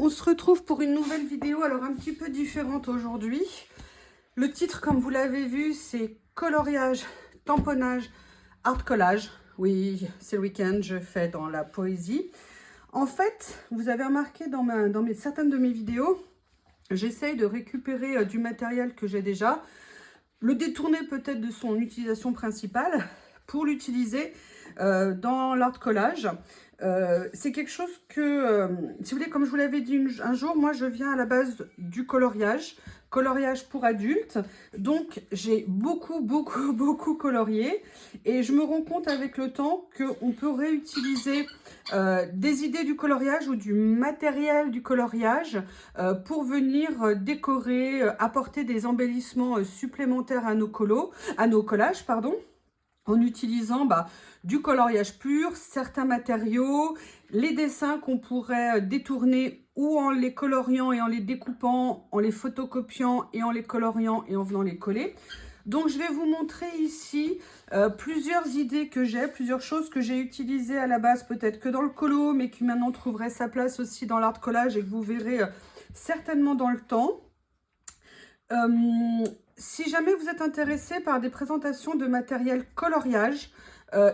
On se retrouve pour une nouvelle vidéo, alors un petit peu différente aujourd'hui. Le titre, comme vous l'avez vu, c'est coloriage, tamponnage, art collage. Oui, c'est le week-end, je fais dans la poésie. En fait, vous avez remarqué dans certaines de mes vidéos, j'essaye de récupérer du matériel que j'ai déjà, le détourner peut-être de son utilisation principale pour l'utiliser dans l'art collage. C'est quelque chose que, si vous voulez, comme je vous l'avais dit un jour, moi je viens à la base du coloriage pour adultes. Donc j'ai beaucoup colorié et je me rends compte avec le temps qu'on peut réutiliser des idées du coloriage ou du matériel du coloriage pour venir décorer, apporter des embellissements supplémentaires à nos collages, pardon, en utilisant du coloriage pur, certains matériaux, les dessins qu'on pourrait détourner ou en les coloriant et en les découpant, en les photocopiant et en les coloriant et en venant les coller. Donc je vais vous montrer ici plusieurs idées que j'ai, plusieurs choses que j'ai utilisées à la base peut-être que dans le colo, mais qui maintenant trouveraient sa place aussi dans l'art collage et que vous verrez certainement dans le temps. Si jamais vous êtes intéressé par des présentations de matériel coloriage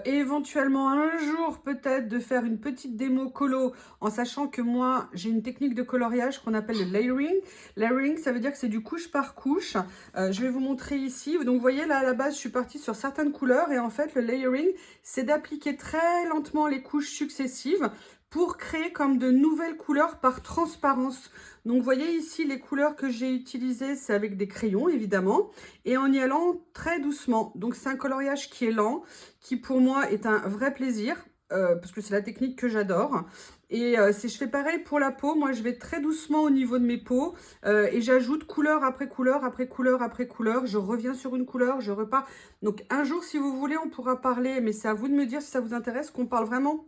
et éventuellement un jour peut-être de faire une petite démo colo, en sachant que moi j'ai une technique de coloriage qu'on appelle le layering. Layering, ça veut dire que c'est du couche par couche. Je vais vous montrer ici. Donc vous voyez là à la base je suis partie sur certaines couleurs et en fait le layering c'est d'appliquer très lentement les couches successives pour créer comme de nouvelles couleurs par transparence. Donc, vous voyez ici, les couleurs que j'ai utilisées, c'est avec des crayons, évidemment, et en y allant très doucement. Donc, c'est un coloriage qui est lent, qui pour moi est un vrai plaisir, parce que c'est la technique que j'adore. Et si je fais pareil pour la peau, moi, je vais très doucement au niveau de mes peaux, et j'ajoute couleur après couleur, après couleur, après couleur. Je reviens sur une couleur, je repars. Donc, un jour, si vous voulez, on pourra parler, mais c'est à vous de me dire si ça vous intéresse, qu'on parle vraiment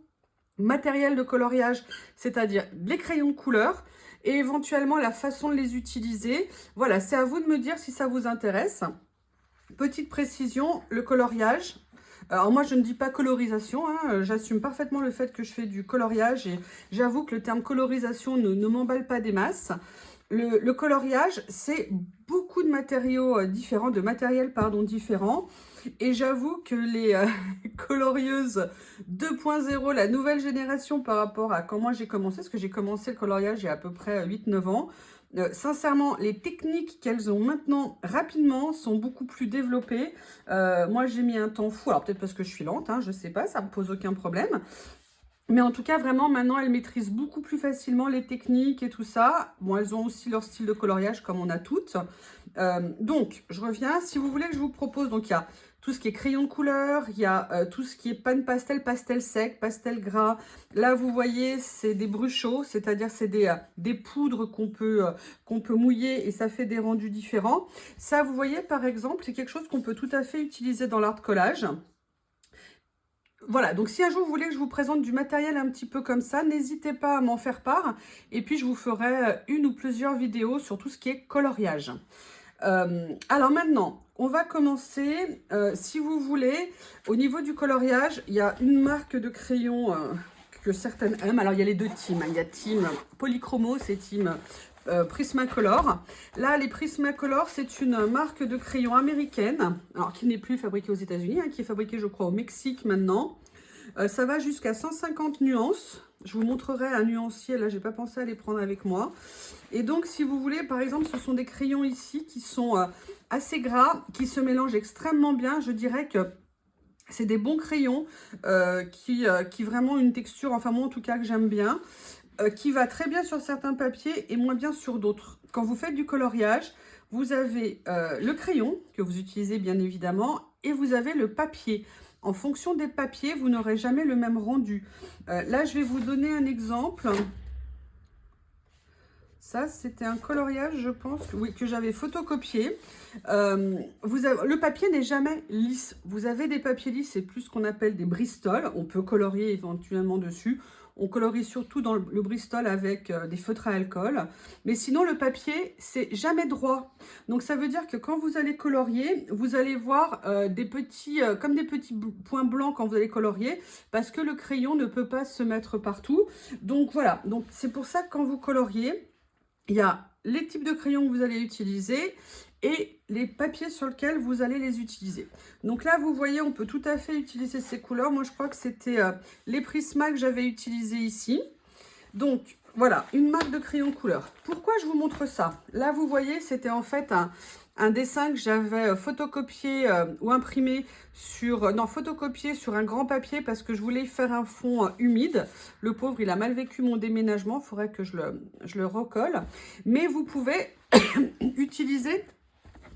matériel de coloriage, c'est-à-dire les crayons de couleur et éventuellement la façon de les utiliser. Voilà, c'est à vous de me dire si ça vous intéresse. Petite précision, le coloriage. Alors moi, je ne dis pas colorisation, hein, j'assume parfaitement le fait que je fais du coloriage et j'avoue que le terme colorisation ne m'emballe pas des masses. Le coloriage, c'est beaucoup de matériaux différents, de matériel pardon, différents. Et j'avoue que les colorieuses 2.0, la nouvelle génération par rapport à quand moi j'ai commencé, parce que j'ai commencé le coloriage il y a à peu près 8-9 ans, sincèrement, les techniques qu'elles ont maintenant rapidement sont beaucoup plus développées. Moi j'ai mis un temps fou, alors peut-être parce que je suis lente, hein, je sais pas, ça me pose aucun problème. Mais en tout cas, vraiment, maintenant, elles maîtrisent beaucoup plus facilement les techniques et tout ça. Bon, elles ont aussi leur style de coloriage, comme on a toutes. Donc, je reviens. Si vous voulez que je vous propose, donc il y a tout ce qui est crayon de couleur, il y a tout ce qui est panne pastel, pastel sec, pastel gras. Là, vous voyez, c'est des bruchots, c'est-à-dire c'est des poudres qu'on peut mouiller et ça fait des rendus différents. Ça, vous voyez, par exemple, c'est quelque chose qu'on peut tout à fait utiliser dans l'art collage. Voilà, donc si un jour vous voulez que je vous présente du matériel un petit peu comme ça, n'hésitez pas à m'en faire part. Et puis je vous ferai une ou plusieurs vidéos sur tout ce qui est coloriage. Alors maintenant, on va commencer, si vous voulez, au niveau du coloriage, il y a une marque de crayon que certaines aiment. Alors il y a les deux teams, il y a Team Polychromo, c'est Team Prismacolor. Là, les Prismacolor, c'est une marque de crayon américaine, alors qui n'est plus fabriquée aux États-Unis, hein, qui est fabriquée, je crois, au Mexique maintenant. Ça va jusqu'à 150 nuances. Je vous montrerai un nuancier, là, j'ai pas pensé à les prendre avec moi. Et donc, si vous voulez, par exemple, ce sont des crayons ici qui sont assez gras, qui se mélangent extrêmement bien. Je dirais que c'est des bons crayons qui vraiment ont une texture, enfin moi en tout cas que j'aime bien, qui va très bien sur certains papiers et moins bien sur d'autres. Quand vous faites du coloriage, vous avez le crayon que vous utilisez bien évidemment et vous avez le papier. En fonction des papiers, vous n'aurez jamais le même rendu. Là, je vais vous donner un exemple. Ça, c'était un coloriage, je pense, oui, que j'avais photocopié. Le papier n'est jamais lisse. Vous avez des papiers lisses, c'est plus ce qu'on appelle des Bristol. On peut colorier éventuellement dessus. On colorie surtout dans le Bristol avec des feutres à alcool. Mais sinon, le papier, c'est jamais droit. Donc, ça veut dire que quand vous allez colorier, vous allez voir des petits, comme des petits points blancs quand vous allez colorier, parce que le crayon ne peut pas se mettre partout. Donc, voilà. Donc, c'est pour ça que quand vous coloriez, il y a les types de crayons que vous allez utiliser et les papiers sur lesquels vous allez les utiliser. Donc là, vous voyez, on peut tout à fait utiliser ces couleurs. Moi, je crois que c'était les Prisma que j'avais utilisés ici. Donc, voilà, une marque de crayon couleur. Pourquoi je vous montre ça? Là, vous voyez, c'était en fait un dessin que j'avais photocopié ou imprimé sur... non, photocopié sur un grand papier parce que je voulais faire un fond humide. Le pauvre, il a mal vécu mon déménagement. Il faudrait que je le recolle. Mais vous pouvez utiliser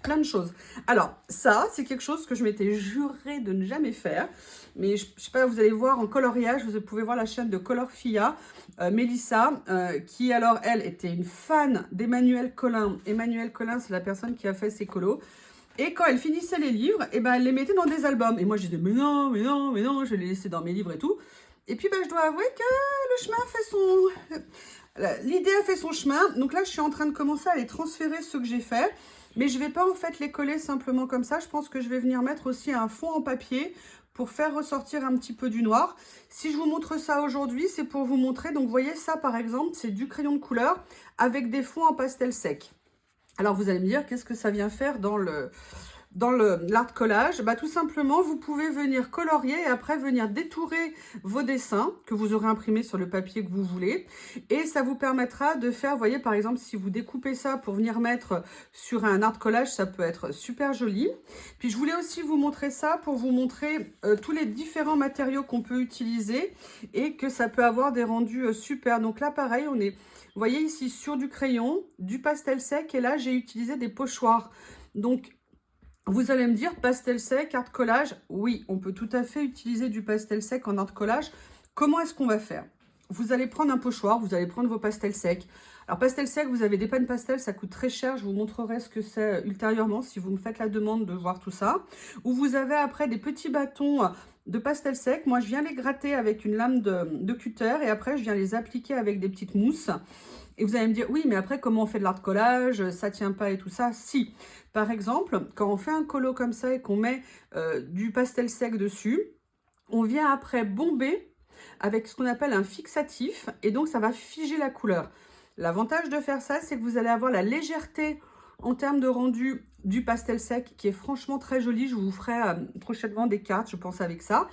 plein de choses. Alors, ça, c'est quelque chose que je m'étais juré de ne jamais faire. Mais je sais pas, vous allez voir en coloriage, vous pouvez voir la chaîne de Colorfia, Mélissa, qui alors, elle, était une fan d'Emmanuel Collin. Emmanuel Collin, c'est la personne qui a fait ses colos. Et quand elle finissait les livres, eh ben, elle les mettait dans des albums. Et moi, je disais, mais non, mais non, mais non, je vais les laisser dans mes livres et tout. Et puis, ben, je dois avouer que le chemin fait son... L'idée a fait son chemin. Donc là, je suis en train de commencer à les transférer, ceux que j'ai fait. Mais je ne vais pas en fait les coller simplement comme ça. Je pense que je vais venir mettre aussi un fond en papier pour faire ressortir un petit peu du noir. Si je vous montre ça aujourd'hui, c'est pour vous montrer. Donc, vous voyez ça, par exemple, c'est du crayon de couleur avec des fonds en pastel sec. Alors, vous allez me dire, qu'est-ce que ça vient faire dans l'art collage? Bah, tout simplement, vous pouvez venir colorier et après venir détourer vos dessins que vous aurez imprimés sur le papier que vous voulez. Et ça vous permettra de faire, vous voyez, par exemple, si vous découpez ça pour venir mettre sur un art collage, ça peut être super joli. Puis, je voulais aussi vous montrer ça pour vous montrer tous les différents matériaux qu'on peut utiliser et que ça peut avoir des rendus super. Donc là, pareil, on est, vous voyez ici, sur du crayon, du pastel sec et là, j'ai utilisé des pochoirs. Donc, vous allez me dire, pastel sec, art collage, oui, on peut tout à fait utiliser du pastel sec en art collage. Comment est-ce qu'on va faire? Vous allez prendre un pochoir, vous allez prendre vos pastels secs. Alors, pastel sec, vous avez des pans pastel, ça coûte très cher. Je vous montrerai ce que c'est ultérieurement si vous me faites la demande de voir tout ça. Ou vous avez après des petits bâtons de pastel sec. Moi, je viens les gratter avec une lame de cutter et après, je viens les appliquer avec des petites mousses. Et vous allez me dire, oui, mais après, comment on fait de l'art collage? Ça ne tient pas et tout ça. Si, par exemple, quand on fait un colo comme ça et qu'on met du pastel sec dessus, on vient après bomber avec ce qu'on appelle un fixatif. Et donc, ça va figer la couleur. L'avantage de faire ça, c'est que vous allez avoir la légèreté en termes de rendu du pastel sec qui est franchement très joli. Je vous ferai prochainement des cartes, je pense, avec ça.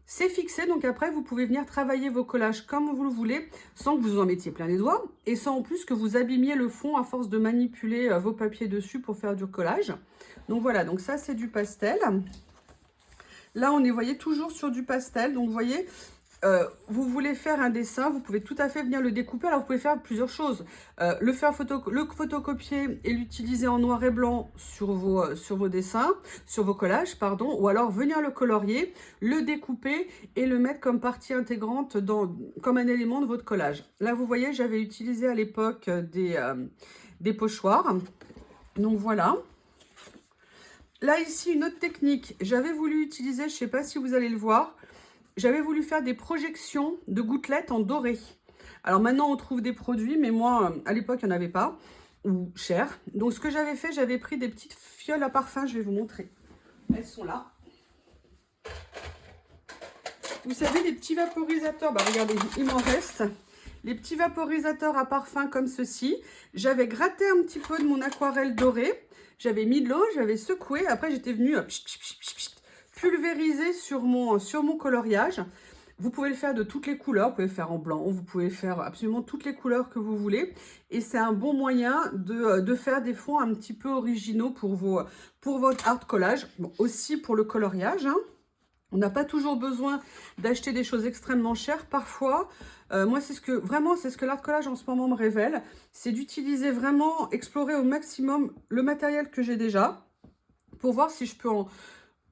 C'est fixé, donc après, vous pouvez venir travailler vos collages comme vous le voulez, sans que vous en mettiez plein les doigts, et sans en plus que vous abîmiez le fond à force de manipuler vos papiers dessus pour faire du collage. Donc voilà, donc ça, c'est du pastel. Là, on est, vous voyez, toujours sur du pastel. Donc, vous voyez, vous voulez faire un dessin, vous pouvez tout à fait venir le découper. Alors, vous pouvez faire plusieurs choses. Le photocopier et l'utiliser en noir et blanc sur vos dessins, sur vos collages, pardon. Ou alors, venir le colorier, le découper et le mettre comme partie intégrante, comme un élément de votre collage. Là, vous voyez, j'avais utilisé à l'époque des pochoirs. Donc, voilà. Là, ici, une autre technique. J'avais voulu utiliser, je ne sais pas si vous allez le voir, j'avais voulu faire des projections de gouttelettes en doré. Alors maintenant, on trouve des produits, mais moi, à l'époque, il n'y en avait pas, ou cher. Donc, ce que j'avais fait, j'avais pris des petites fioles à parfum, je vais vous montrer. Elles sont là. Vous savez, les petits vaporisateurs, bah regardez, il m'en reste. Les petits vaporisateurs à parfum comme ceci. J'avais gratté un petit peu de mon aquarelle dorée. J'avais mis de l'eau, j'avais secoué. Après, j'étais venue pulvériser sur mon coloriage. Vous pouvez le faire de toutes les couleurs. Vous pouvez le faire en blanc. Vous pouvez faire absolument toutes les couleurs que vous voulez. Et c'est un bon moyen de faire des fonds un petit peu originaux pour votre art collage. Bon, aussi pour le coloriage, hein. On n'a pas toujours besoin d'acheter des choses extrêmement chères. Parfois, moi, c'est ce que l'art collage en ce moment me révèle, c'est d'utiliser vraiment, explorer au maximum le matériel que j'ai déjà pour voir si je peux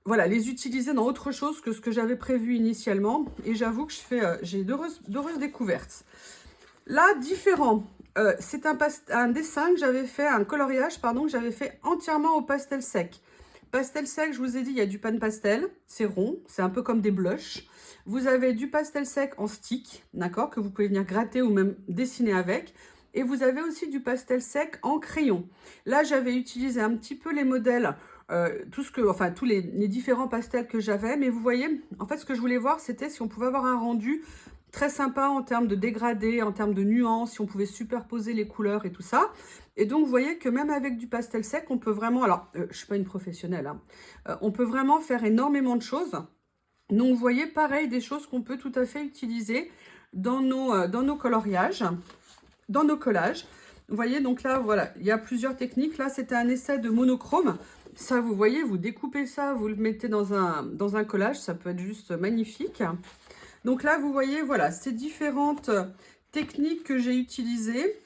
les utiliser dans autre chose que ce que j'avais prévu initialement. Et j'avoue que j'ai d'heureuses découvertes. Là, différent. C'est un dessin que j'avais fait, un coloriage, pardon, que j'avais fait entièrement au pastel sec. pastel sec, je vous ai dit, il y a du pan pastel, c'est rond, c'est un peu comme des blushs. Vous avez du pastel sec en stick, d'accord, que vous pouvez venir gratter ou même dessiner avec. Et vous avez aussi du pastel sec en crayon. Là, j'avais utilisé un petit peu les modèles, tous les différents pastels que j'avais. Mais vous voyez, en fait, ce que je voulais voir, c'était si on pouvait avoir un rendu très sympa en termes de dégradé, en termes de nuances, si on pouvait superposer les couleurs et tout ça. Et donc, vous voyez que même avec du pastel sec, on peut vraiment... Alors, je ne suis pas une professionnelle, hein, on peut vraiment faire énormément de choses. Donc, vous voyez, pareil, des choses qu'on peut tout à fait utiliser dans nos coloriages, dans nos collages. Vous voyez, donc là, voilà, il y a plusieurs techniques. Là, c'était un essai de monochrome. Ça, vous voyez, vous découpez ça, vous le mettez dans un collage. Ça peut être juste magnifique. Donc là, vous voyez, voilà, ces différentes techniques que j'ai utilisées.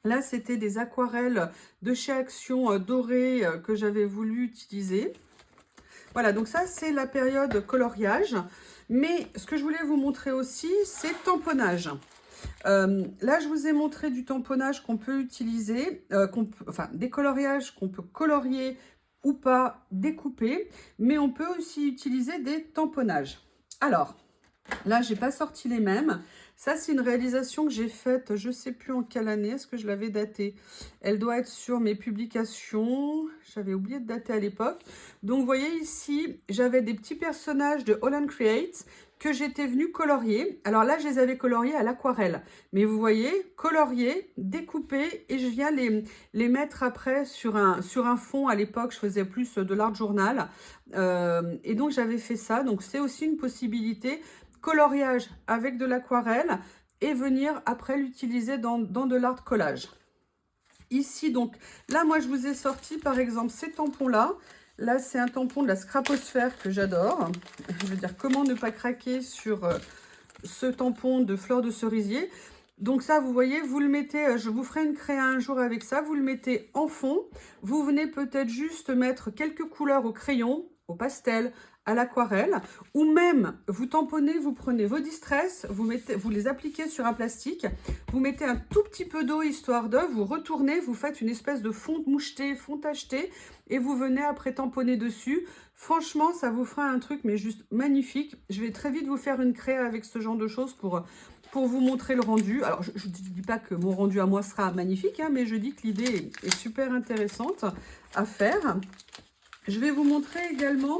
Là, c'était des aquarelles de chez Action dorées que j'avais voulu utiliser. Voilà, donc ça, c'est la période coloriage. Mais ce que je voulais vous montrer aussi, c'est tamponnage. Là, je vous ai montré du tamponnage qu'on peut utiliser, des coloriages qu'on peut colorier ou pas découper, mais on peut aussi utiliser des tamponnages. Alors, là, j'ai pas sorti les mêmes. Ça, c'est une réalisation que j'ai faite, je ne sais plus en quelle année, est-ce que je l'avais datée? Elle doit être sur mes publications. J'avais oublié de dater à l'époque. Donc, vous voyez ici, j'avais des petits personnages de Holland Creates que j'étais venue colorier. Alors là, je les avais coloriés à l'aquarelle. Mais vous voyez, colorier, découper, et je viens les mettre après sur un fond. À l'époque, je faisais plus de l'art journal. Et donc, j'avais fait ça. Donc, c'est aussi une possibilité. Coloriage avec de l'aquarelle et venir après l'utiliser dans de l'art collage. Ici, donc, là, moi, je vous ai sorti, par exemple, ces tampons-là. Là, c'est un tampon de la Scraposphère que j'adore. Je veux dire, comment ne pas craquer sur ce tampon de fleurs de cerisier. Donc ça, vous voyez, vous le mettez, je vous ferai une créa un jour avec ça, vous le mettez en fond. Vous venez peut-être juste mettre quelques couleurs au crayon, au pastel, à l'aquarelle, ou même vous tamponnez, vous prenez vos distress, vous les appliquez sur un plastique, vous mettez un tout petit peu d'eau histoire de, vous retournez, vous faites une espèce de fonte mouchetée, fond tacheté, et vous venez après tamponner dessus. Franchement, ça vous fera un truc mais juste magnifique. Je vais très vite vous faire une créa avec ce genre de choses pour vous montrer le rendu. Alors, je ne dis pas que mon rendu à moi sera magnifique, hein, mais je dis que l'idée est super intéressante à faire. Je vais vous montrer également...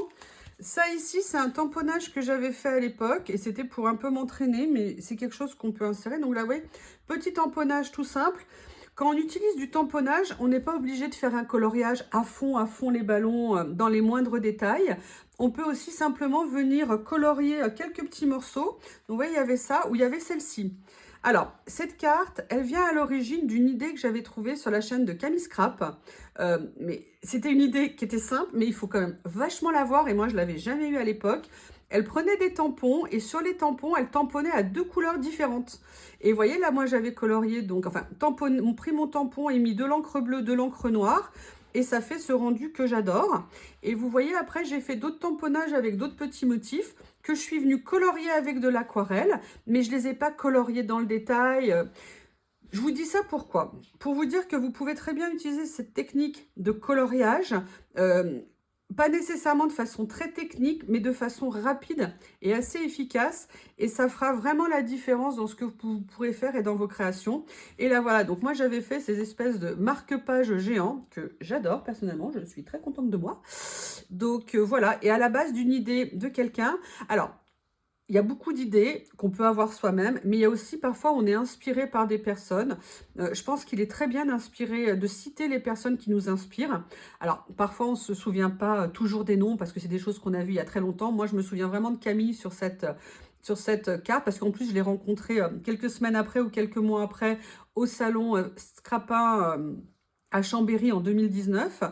Ça ici, c'est un tamponnage que j'avais fait à l'époque et c'était pour un peu m'entraîner, mais c'est quelque chose qu'on peut insérer. Donc là, vous voyez, petit tamponnage tout simple. Quand on utilise du tamponnage, on n'est pas obligé de faire un coloriage à fond les ballons dans les moindres détails. On peut aussi simplement venir colorier quelques petits morceaux. Donc vous voyez, il y avait ça ou il y avait celle-ci. Alors, cette carte, elle vient à l'origine d'une idée que j'avais trouvée sur la chaîne de Camille Scrap. Mais c'était une idée qui était simple, mais il faut quand même vachement la voir. Et moi, je ne l'avais jamais eu à l'époque. Elle prenait des tampons et sur les tampons, elle tamponnait à 2 couleurs différentes. Et vous voyez, là, moi, j'avais colorié, donc, enfin, pris mon tampon et mis de l'encre bleue, de l'encre noire. Et ça fait ce rendu que j'adore. Et vous voyez, après, j'ai fait d'autres tamponnages avec d'autres petits motifs que je suis venue colorier avec de l'aquarelle, mais je ne les ai pas coloriés dans le détail. Je vous dis ça pourquoi? Pour vous dire que vous pouvez très bien utiliser cette technique de coloriage, pas nécessairement de façon très technique, mais de façon rapide et assez efficace. Et ça fera vraiment la différence dans ce que vous pourrez faire et dans vos créations. Et là, voilà. Donc, moi, j'avais fait ces espèces de marque-pages géants que j'adore personnellement. Je suis très contente de moi. Donc, voilà. Et à la base d'une idée de quelqu'un. Alors, il y a beaucoup d'idées qu'on peut avoir soi-même, mais il y a aussi parfois on est inspiré par des personnes. Je pense qu'il est très bien d'inspirer, de citer les personnes qui nous inspirent. Alors parfois on ne se souvient pas toujours des noms parce que c'est des choses qu'on a vues il y a très longtemps. Moi je me souviens vraiment de Camille sur cette carte parce qu'en plus je l'ai rencontrée quelques semaines après ou quelques mois après au salon Scrapin à Chambéry en 2019.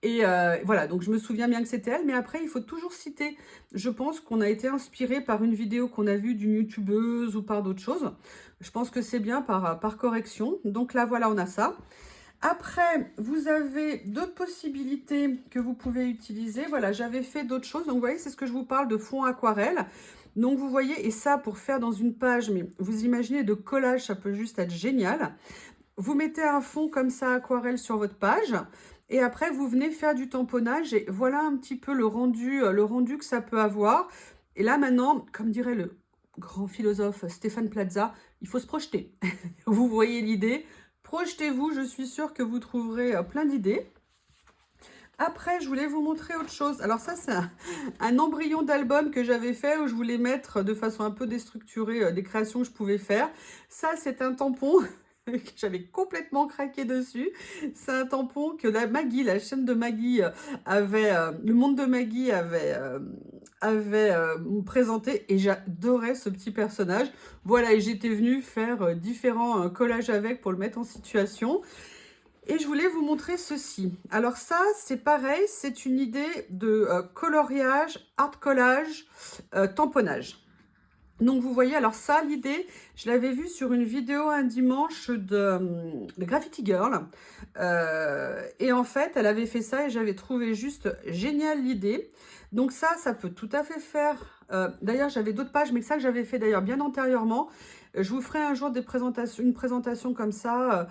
Et voilà, donc je me souviens bien que c'était elle, mais après, il faut toujours citer, je pense qu'on a été inspiré par une vidéo qu'on a vue d'une youtubeuse ou par d'autres choses. Je pense que c'est bien par correction. Donc là, voilà, on a ça. Après, vous avez d'autres possibilités que vous pouvez utiliser. Voilà, j'avais fait d'autres choses. Donc, vous voyez, c'est ce que je vous parle de fond aquarelle. Donc, vous voyez, et ça, pour faire dans une page, mais vous imaginez de collage, ça peut juste être génial. vous mettez un fond comme ça aquarelle sur votre page et après vous venez faire du tamponnage et voilà un petit peu le rendu que ça peut avoir. Et là maintenant, comme dirait le grand philosophe Stéphane Plaza, il faut se projeter. Vous voyez l'idée, projetez-vous, je suis sûre que vous trouverez plein d'idées. Après, je voulais vous montrer autre chose. Alors ça, c'est un embryon d'album que j'avais fait où je voulais mettre de façon un peu déstructurée des créations que je pouvais faire. Ça, c'est un tampon que j'avais complètement craqué dessus. C'est un tampon que la chaîne de Maggie le monde de Maggie avait présenté et j'adorais ce petit personnage. Voilà, et j'étais venue faire différents collages avec pour le mettre en situation. Et je voulais vous montrer ceci. Alors ça, c'est pareil, c'est une idée de coloriage, art collage, tamponnage. Donc vous voyez, alors ça, l'idée, je l'avais vue sur une vidéo un dimanche de Graffiti Girl. Et en fait, elle avait fait ça et j'avais trouvé juste génial l'idée. Donc ça peut tout à fait faire... d'ailleurs, j'avais d'autres pages, mais ça que j'avais fait d'ailleurs bien antérieurement. Je vous ferai un jour une présentation comme ça...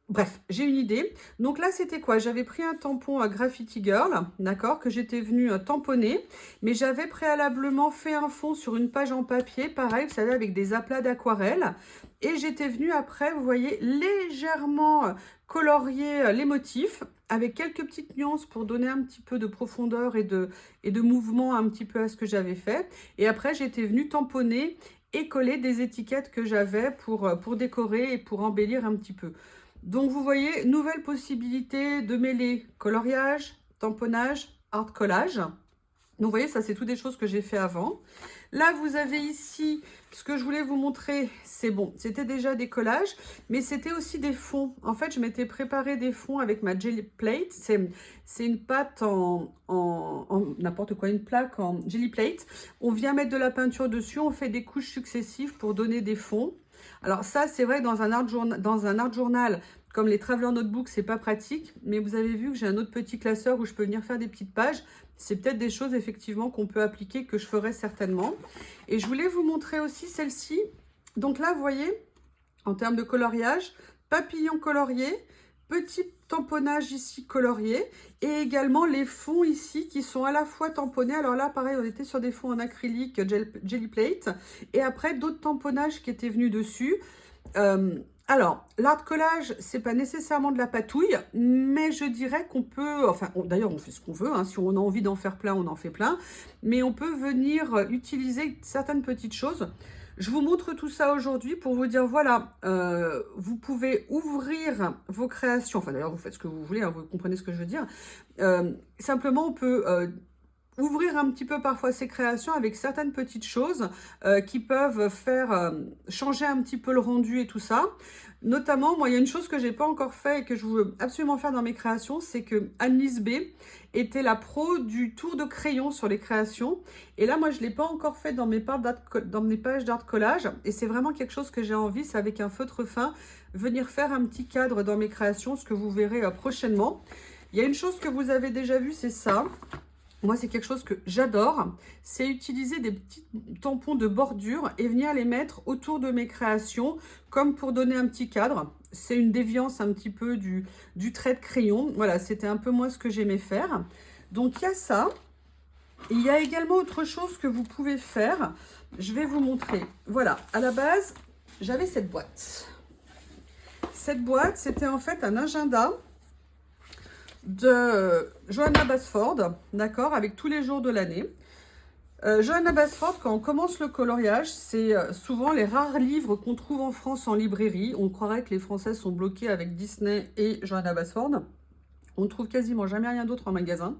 Bref, j'ai une idée. Donc là, c'était quoi? J'avais pris un tampon à Graffiti Girl, d'accord, que j'étais venue tamponner. Mais j'avais préalablement fait un fond sur une page en papier, pareil, vous savez, avec des aplats d'aquarelle. Et j'étais venue après, vous voyez, légèrement colorier les motifs, avec quelques petites nuances pour donner un petit peu de profondeur et de mouvement un petit peu à ce que j'avais fait. Et après, j'étais venue tamponner et coller des étiquettes que j'avais pour décorer et pour embellir un petit peu. Donc, vous voyez, nouvelle possibilité de mêler coloriage, tamponnage, art collage. Donc, vous voyez, ça, c'est toutes des choses que j'ai fait avant. Là, vous avez ici, ce que je voulais vous montrer, c'est bon, c'était déjà des collages, mais c'était aussi des fonds. En fait, je m'étais préparé des fonds avec ma Jelly Plate. C'est une pâte en n'importe quoi, une plaque en Jelly Plate. On vient mettre de la peinture dessus, on fait des couches successives pour donner des fonds. Alors ça, c'est vrai que dans un art journal, comme les Traveler Notebook, c'est pas pratique, mais vous avez vu que j'ai un autre petit classeur où je peux venir faire des petites pages. C'est peut-être des choses effectivement qu'on peut appliquer, que je ferai certainement. Et je voulais vous montrer aussi celle-ci. Donc là, vous voyez, en termes de coloriage, papillon colorié, petit tamponnage ici colorié, et également les fonds ici qui sont à la fois tamponnés. Alors là, pareil, on était sur des fonds en acrylique Jelly Plate, et après d'autres tamponnages qui étaient venus dessus. Alors, l'art collage, c'est pas nécessairement de la patouille, mais je dirais qu'on peut, enfin, d'ailleurs, on fait ce qu'on veut, hein, si on a envie d'en faire plein, on en fait plein, mais on peut venir utiliser certaines petites choses. Je vous montre tout ça aujourd'hui pour vous dire, voilà, vous pouvez ouvrir vos créations, enfin d'ailleurs, vous faites ce que vous voulez, hein, vous comprenez ce que je veux dire. Simplement, on peut... ouvrir un petit peu parfois ses créations avec certaines petites choses qui peuvent faire changer un petit peu le rendu et tout ça. Notamment, moi, il y a une chose que j'ai pas encore fait et que je veux absolument faire dans mes créations, c'est que Annelise B était la pro du tour de crayon sur les créations. Et là, moi, je l'ai pas encore fait dans mes pages d'art collage. Et c'est vraiment quelque chose que j'ai envie, c'est avec un feutre fin, venir faire un petit cadre dans mes créations, ce que vous verrez prochainement. Il y a une chose que vous avez déjà vue, c'est ça. Moi, c'est quelque chose que j'adore, c'est utiliser des petits tampons de bordure et venir les mettre autour de mes créations, comme pour donner un petit cadre. C'est une déviance un petit peu du trait de crayon. Voilà, c'était un peu moi ce que j'aimais faire. Donc, il y a ça. Il y a également autre chose que vous pouvez faire. Je vais vous montrer. Voilà, à la base, j'avais cette boîte. Cette boîte, c'était en fait un agenda de Johanna Basford, d'accord, avec tous les jours de l'année. Johanna Basford, quand on commence le coloriage, c'est souvent les rares livres qu'on trouve en France en librairie. On croirait que les Français sont bloqués avec Disney et Johanna Basford. On ne trouve quasiment jamais rien d'autre en magasin.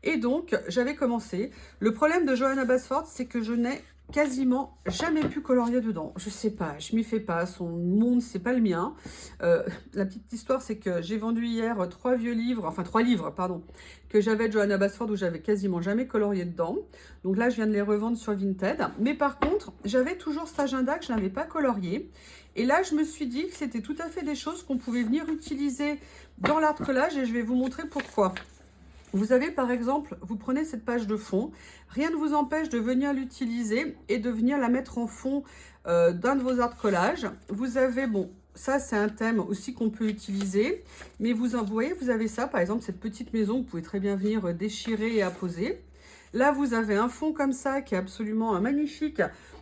Et donc, j'avais commencé. Le problème de Johanna Basford, c'est que je n'ai quasiment jamais pu colorier dedans. Je sais pas, je m'y fais pas. Son monde, c'est pas le mien. La petite histoire, c'est que j'ai vendu hier trois livres, pardon, que j'avais de Johanna Basford où j'avais quasiment jamais colorié dedans. Donc là, je viens de les revendre sur Vinted. Mais par contre, j'avais toujours cet agenda que je n'avais pas colorié. Et là, je me suis dit que c'était tout à fait des choses qu'on pouvait venir utiliser dans l'art collage et je vais vous montrer pourquoi. Vous avez par exemple, vous prenez cette page de fond, rien ne vous empêche de venir l'utiliser et de venir la mettre en fond d'un de vos art collages. Vous avez, bon, ça, c'est un thème aussi qu'on peut utiliser. Mais vous voyez, vous avez ça, par exemple, cette petite maison, vous pouvez très bien venir déchirer et apposer. Là, vous avez un fond comme ça qui est absolument magnifique.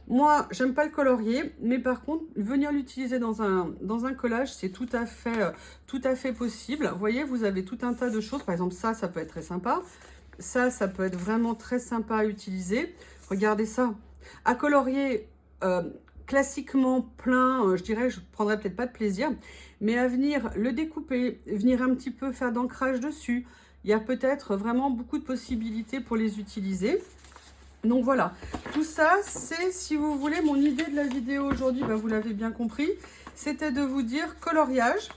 Moi, j'aime pas le colorier, mais par contre, venir l'utiliser dans un collage, c'est tout à fait possible. Vous voyez, vous avez tout un tas de choses. Par exemple, ça peut être très sympa. Ça peut être vraiment très sympa à utiliser. Regardez ça. À colorier classiquement plein, je dirais, je ne prendrais peut-être pas de plaisir. Mais à venir le découper, venir un petit peu faire d'ancrage dessus, il y a peut-être vraiment beaucoup de possibilités pour les utiliser. Donc voilà, tout ça, c'est, si vous voulez, mon idée de la vidéo aujourd'hui, bah, vous l'avez bien compris, c'était de vous dire coloriage,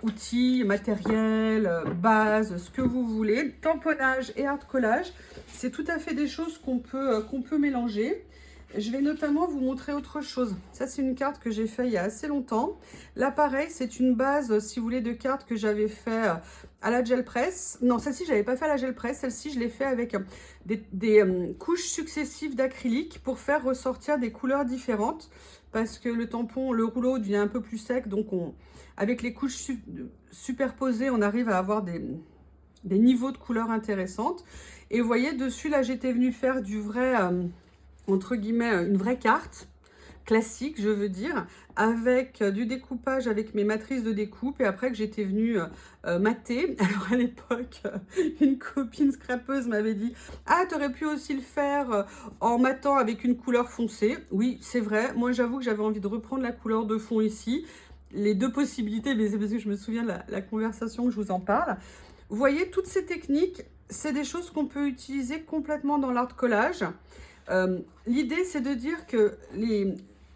outils, matériel, base, ce que vous voulez, tamponnage et art collage, c'est tout à fait des choses qu'on peut mélanger. Je vais notamment vous montrer autre chose. Ça, c'est une carte que j'ai fait il y a assez longtemps. Là, pareil, c'est une base, si vous voulez, de cartes que j'avais fait à la gel press. Non, celle-ci, je n'avais pas fait à la gel press. Celle-ci, je l'ai fait avec des couches successives d'acrylique pour faire ressortir des couleurs différentes. Parce que le tampon, le rouleau devient un peu plus sec. Donc, avec les couches superposées, on arrive à avoir des niveaux de couleurs intéressantes. Et vous voyez, dessus, là, j'étais venue faire du vrai... entre guillemets, une vraie carte classique, je veux dire, avec du découpage avec mes matrices de découpe et après que j'étais venue mater. Alors à l'époque, une copine scrapeuse m'avait dit « Ah, tu aurais pu aussi le faire en matant avec une couleur foncée. » Oui, c'est vrai. Moi, j'avoue que j'avais envie de reprendre la couleur de fond ici. Les deux possibilités, mais c'est parce que je me souviens de la conversation que je vous en parle. Vous voyez, toutes ces techniques, c'est des choses qu'on peut utiliser complètement dans l'art collage. L'idée, c'est de dire que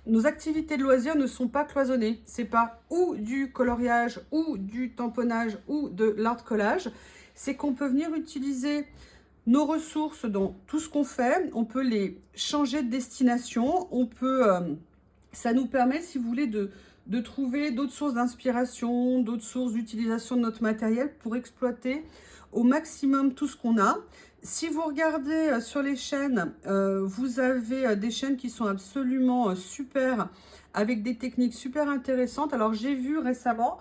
nos activités de loisirs ne sont pas cloisonnées. C'est pas ou du coloriage, ou du tamponnage, ou de l'art collage. C'est qu'on peut venir utiliser nos ressources dans tout ce qu'on fait. On peut les changer de destination. On peut, ça nous permet, si vous voulez, de trouver d'autres sources d'inspiration, d'autres sources d'utilisation de notre matériel pour exploiter au maximum tout ce qu'on a. Si vous regardez sur les chaînes, vous avez des chaînes qui sont absolument super, avec des techniques super intéressantes. Alors, j'ai vu récemment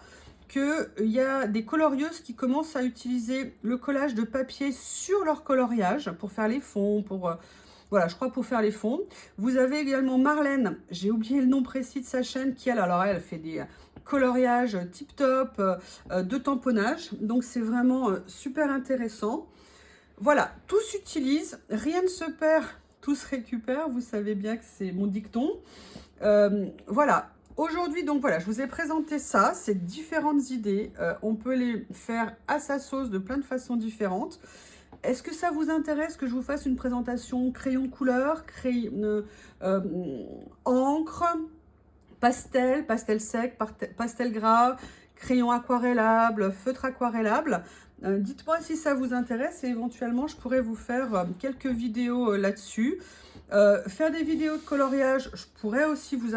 qu'il y a des colorieuses qui commencent à utiliser le collage de papier sur leur coloriage pour faire les fonds, voilà, je crois pour faire les fonds. Vous avez également Marlène, j'ai oublié le nom précis de sa chaîne, qui elle fait des coloriages tip-top, de tamponnage. Donc, c'est vraiment super intéressant. Voilà, tout s'utilise, rien ne se perd, tout se récupère. Vous savez bien que c'est mon dicton. Voilà, aujourd'hui, donc voilà, je vous ai présenté ça, ces différentes idées. On peut les faire à sa sauce de plein de façons différentes. Est-ce que ça vous intéresse que je vous fasse une présentation crayon couleur, encre, pastel sec, pastel gras, crayon aquarellable, feutre aquarellable? Dites-moi si ça vous intéresse et éventuellement je pourrais vous faire quelques vidéos là-dessus. Faire des vidéos de coloriage, je pourrais aussi vous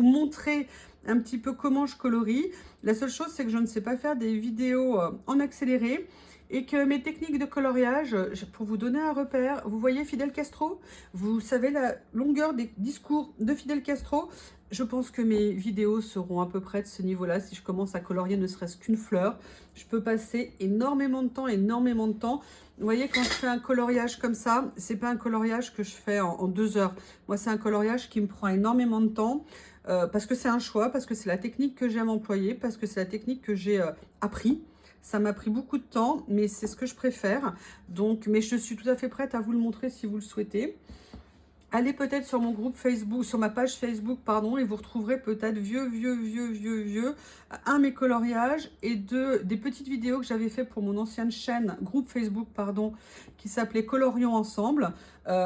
montrer un petit peu comment je colorie. La seule chose, c'est que je ne sais pas faire des vidéos en accéléré et que mes techniques de coloriage, pour vous donner un repère, vous voyez Fidel Castro? Vous savez la longueur des discours de Fidel Castro? Je pense que mes vidéos seront à peu près de ce niveau-là. Si je commence à colorier ne serait-ce qu'une fleur, je peux passer énormément de temps. Vous voyez, quand je fais un coloriage comme ça, c'est pas un coloriage que je fais en 2 heures. Moi, c'est un coloriage qui me prend énormément de temps parce que c'est un choix, parce que c'est la technique que j'aime employer, parce que c'est la technique que j'ai appris. Ça m'a pris beaucoup de temps, mais c'est ce que je préfère. Donc, mais je suis tout à fait prête à vous le montrer si vous le souhaitez. Allez peut-être sur mon groupe Facebook, sur ma page Facebook, pardon, et vous retrouverez peut-être mes coloriages et des petites vidéos que j'avais fait pour mon ancienne chaîne, groupe Facebook, pardon, qui s'appelait Colorions Ensemble,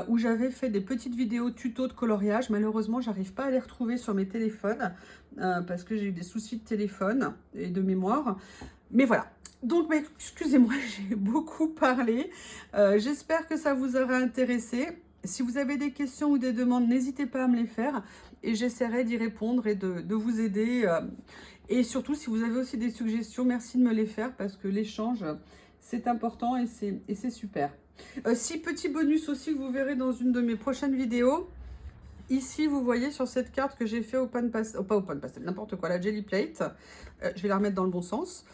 où j'avais fait des petites vidéos tuto de coloriage. Malheureusement, j'arrive pas à les retrouver sur mes téléphones parce que j'ai eu des soucis de téléphone et de mémoire. Mais voilà. Donc, excusez-moi, j'ai beaucoup parlé. J'espère que ça vous aura intéressé. Si vous avez des questions ou des demandes, n'hésitez pas à me les faire et j'essaierai d'y répondre et de vous aider. Et surtout, si vous avez aussi des suggestions, merci de me les faire parce que l'échange, c'est important et c'est super. Si petit bonus aussi que vous verrez dans une de mes prochaines vidéos, ici, vous voyez sur cette carte que j'ai fait au pan pastel, pas au pan pastel, n'importe quoi, la jelly plate. Je vais la remettre dans le bon sens.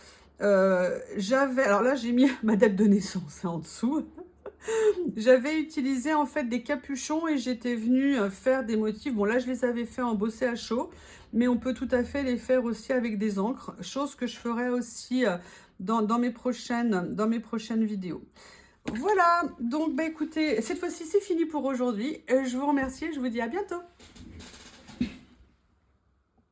Alors là, j'ai mis ma date de naissance en dessous. J'avais utilisé en fait des capuchons et j'étais venue faire des motifs. Bon, là, je les avais fait embossés à chaud, mais on peut tout à fait les faire aussi avec des encres, chose que je ferai aussi dans mes prochaines vidéos. Voilà, donc bah écoutez, cette fois-ci c'est fini pour aujourd'hui. Je vous remercie et je vous dis à bientôt.